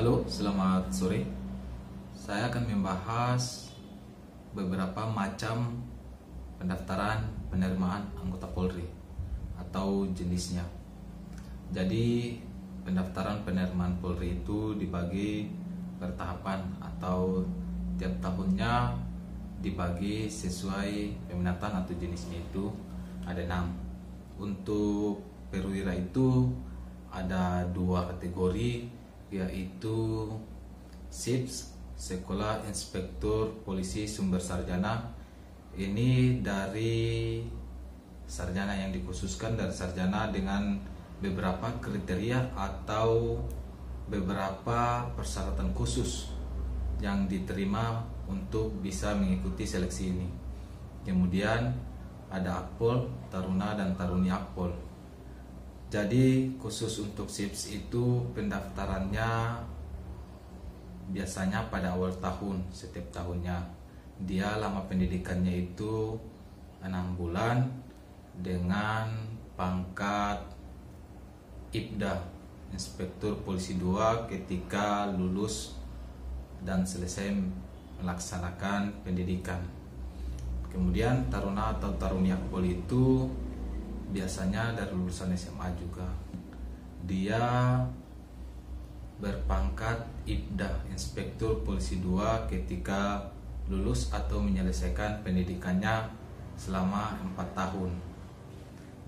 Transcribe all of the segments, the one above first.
Halo, selamat sore. Saya akan membahas beberapa macam pendaftaran penerimaan anggota Polri atau jenisnya. Jadi, pendaftaran penerimaan Polri itu dibagi bertahapan atau tiap tahunnya dibagi sesuai peminatan atau jenisnya itu ada 6. Untuk perwira itu ada 2 kategori, yaitu SIPS, Sekolah Inspektur Polisi Sumber Sarjana. Ini dari sarjana yang dikhususkan dari sarjana dengan beberapa kriteria atau beberapa persyaratan khusus yang diterima untuk bisa mengikuti seleksi ini. Kemudian ada Akpol, Taruna dan Taruni Akpol. Jadi khusus untuk SIPS itu pendaftarannya biasanya pada awal tahun setiap tahunnya. Dia lama pendidikannya itu 6 bulan dengan pangkat IPDA, Inspektur Polisi 2, ketika lulus dan selesai melaksanakan pendidikan. Kemudian Taruna atau Taruni Akpol itu biasanya dari lulusan SMA juga. Dia berpangkat IPDA, Inspektur Polisi 2, ketika lulus atau menyelesaikan pendidikannya selama 4 tahun.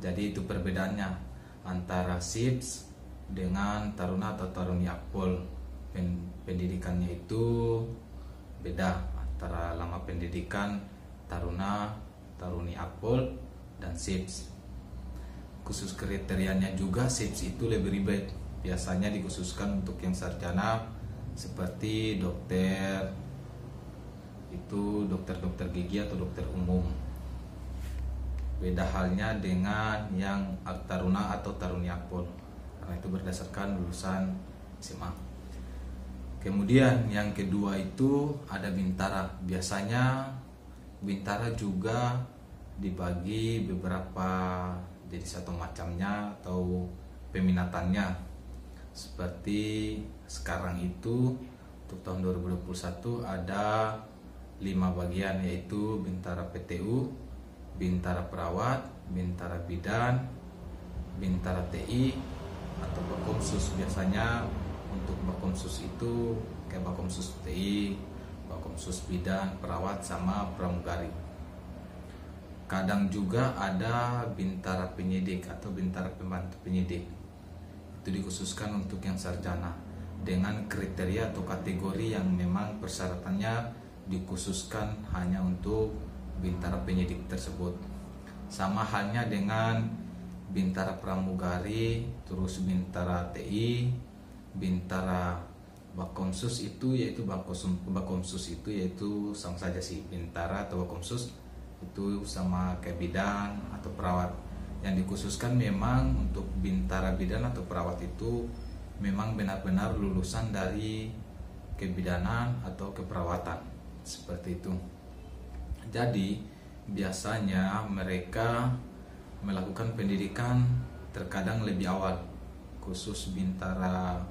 Jadi itu perbedaannya antara SIPS dengan Taruna atau Taruni Akpol. Pendidikannya itu beda antara lama pendidikan Taruna, Taruni Akpol dan SIPS. Khusus kriterianya juga SIPS itu lebih ribet. Biasanya dikhususkan untuk yang sarjana seperti dokter, itu dokter gigi atau dokter umum. Beda halnya dengan yang Taruna atau Taruni Akpol, karena itu berdasarkan lulusan SMA. Kemudian yang kedua itu ada Bintara. Biasanya Bintara juga dibagi beberapa jadi satu macamnya atau peminatannya. Seperti sekarang itu untuk tahun 2021 ada 5 bagian, yaitu Bintara PTU, Bintara Perawat, Bintara Bidan, Bintara TI atau Bakomsus. Biasanya untuk Bakomsus itu kayak Bakomsus TI, Bakomsus Bidan, Perawat sama Pramugari. Kadang juga ada Bintara Penyidik atau Bintara Pembantu Penyidik. Itu dikhususkan untuk yang sarjana dengan kriteria atau kategori yang memang persyaratannya dikhususkan hanya untuk Bintara Penyidik tersebut. Sama halnya dengan Bintara Pramugari, terus Bintara TI, Bintara Bakomsus itu yaitu Bakomsus itu yaitu sama saja sih, Bintara atau Bakomsus itu sama kayak bidan atau perawat. Yang dikhususkan memang untuk Bintara Bidan atau perawat itu memang benar-benar lulusan dari kebidanan atau keperawatan, seperti itu. Jadi biasanya mereka melakukan pendidikan terkadang lebih awal. Khusus Bintara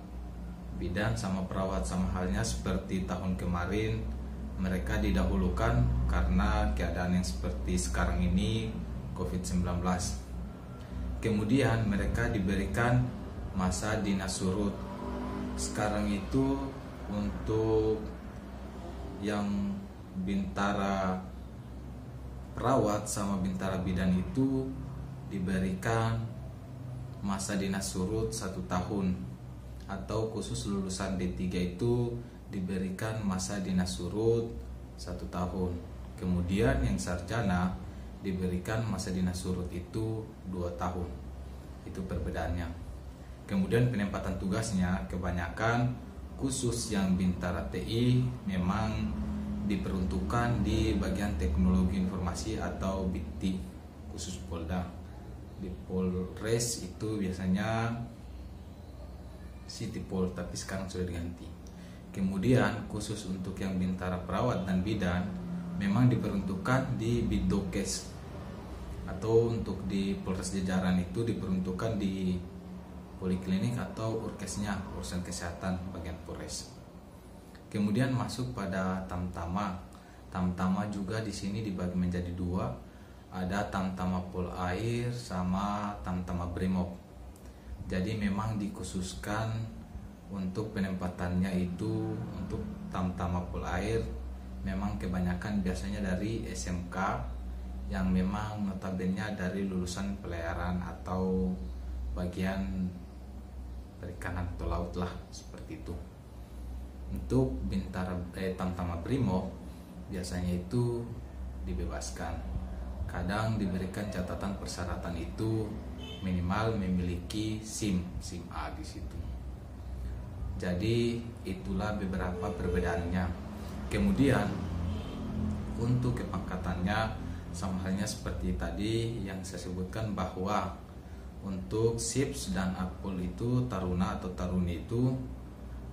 Bidan sama perawat sama halnya seperti tahun kemarin, mereka didahulukan karena keadaan yang seperti sekarang ini, COVID-19. Kemudian mereka diberikan masa dinas surut. Sekarang itu untuk yang Bintara Perawat sama Bintara Bidan itu diberikan masa dinas surut 1 tahun, atau khusus lulusan D3 itu diberikan masa dinas surut 1 tahun. Kemudian yang sarjana diberikan masa dinas surut itu 2 tahun. Itu perbedaannya. Kemudian penempatan tugasnya kebanyakan khusus yang Bintara TI memang diperuntukkan di bagian teknologi informasi atau BITI khusus Polda. Di Polres itu biasanya Sitipol, tapi sekarang sudah diganti. Kemudian khusus untuk yang Bintara Perawat dan Bidan memang diperuntukkan di Bidokes, atau untuk di Polres Jajaran itu diperuntukkan di poliklinik atau urkesnya, urusan kesehatan bagian Polres. Kemudian masuk pada Tamtama. Tamtama juga di sini dibagi menjadi dua, ada Tamtama Polair sama Tamtama Brimob. Jadi memang dikhususkan untuk penempatannya itu untuk Tamtama Polair memang kebanyakan biasanya dari SMK yang memang notabene dari lulusan pelayaran atau bagian perikanan atau laut lah, seperti itu. Untuk Tamtama Brimob biasanya itu dibebaskan. Kadang diberikan catatan persyaratan itu minimal memiliki SIM A di situ. Jadi itulah beberapa perbedaannya. Kemudian untuk kepangkatannya sama halnya seperti tadi yang saya sebutkan, bahwa untuk Sips dan Akpol itu Taruna atau Taruni itu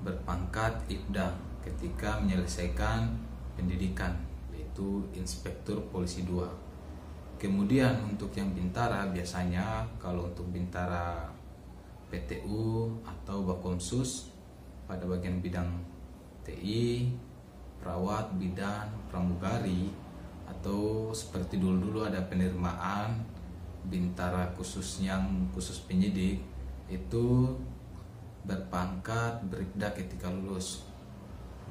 berpangkat Ibda ketika menyelesaikan pendidikan, yaitu Inspektur Polisi 2. Kemudian untuk yang Bintara biasanya kalau untuk Bintara PTU atau Bakomsus pada bagian bidang TI, perawat, bidan, pramugari, atau seperti dulu ada penerimaan Bintara khusus yang khusus penyidik itu berpangkat Bribda ketika lulus,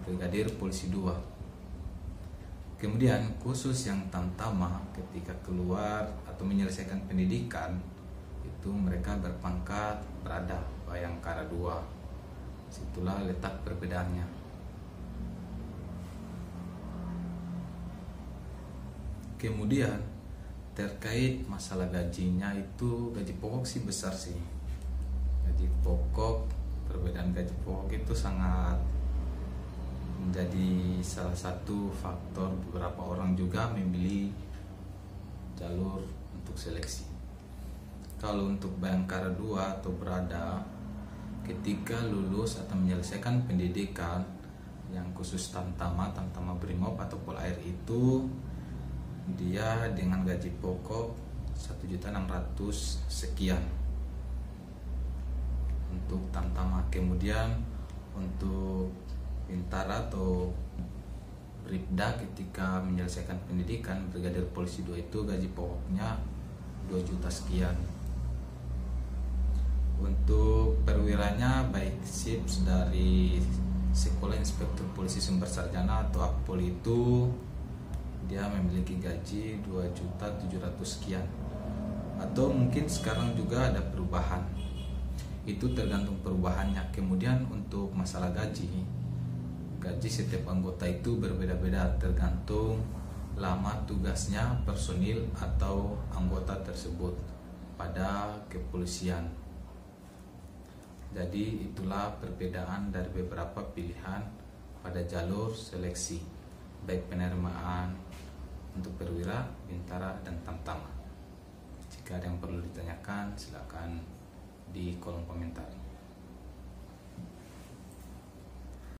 Brigadir Polisi 2. Kemudian khusus yang Tamtama ketika keluar atau menyelesaikan pendidikan itu mereka berpangkat Brada Bayangkara 2. Situlah letak perbedaannya. Kemudian terkait masalah gajinya itu, gaji pokok sih besar sih. Gaji pokok, perbedaan gaji pokok itu sangat menjadi salah satu faktor beberapa orang juga memilih jalur untuk seleksi. Kalau untuk Bayangkara 2 atau Brada ketika lulus atau menyelesaikan pendidikan yang khusus Tamtama Brimob atau Polair itu dia dengan gaji pokok 1.600.000 sekian untuk Tamtama. Kemudian untuk Bintara atau Bribda ketika menyelesaikan pendidikan Brigadir Polisi 2 itu gaji pokoknya 2 juta sekian. Untuk perwiranya baik Sips dari Sekolah Inspektur Polisi Sumber Sarjana atau Akpol itu dia memiliki gaji 2.700.000 sekian, atau mungkin sekarang juga ada perubahan, itu tergantung perubahannya. Kemudian untuk masalah gaji setiap anggota itu berbeda-beda tergantung lama tugasnya personil atau anggota tersebut pada kepolisian. Jadi itulah perbedaan dari beberapa pilihan pada jalur seleksi baik penerimaan untuk perwira, Bintara, dan Tamtama. Jika ada yang perlu ditanyakan silakan di kolom komentar.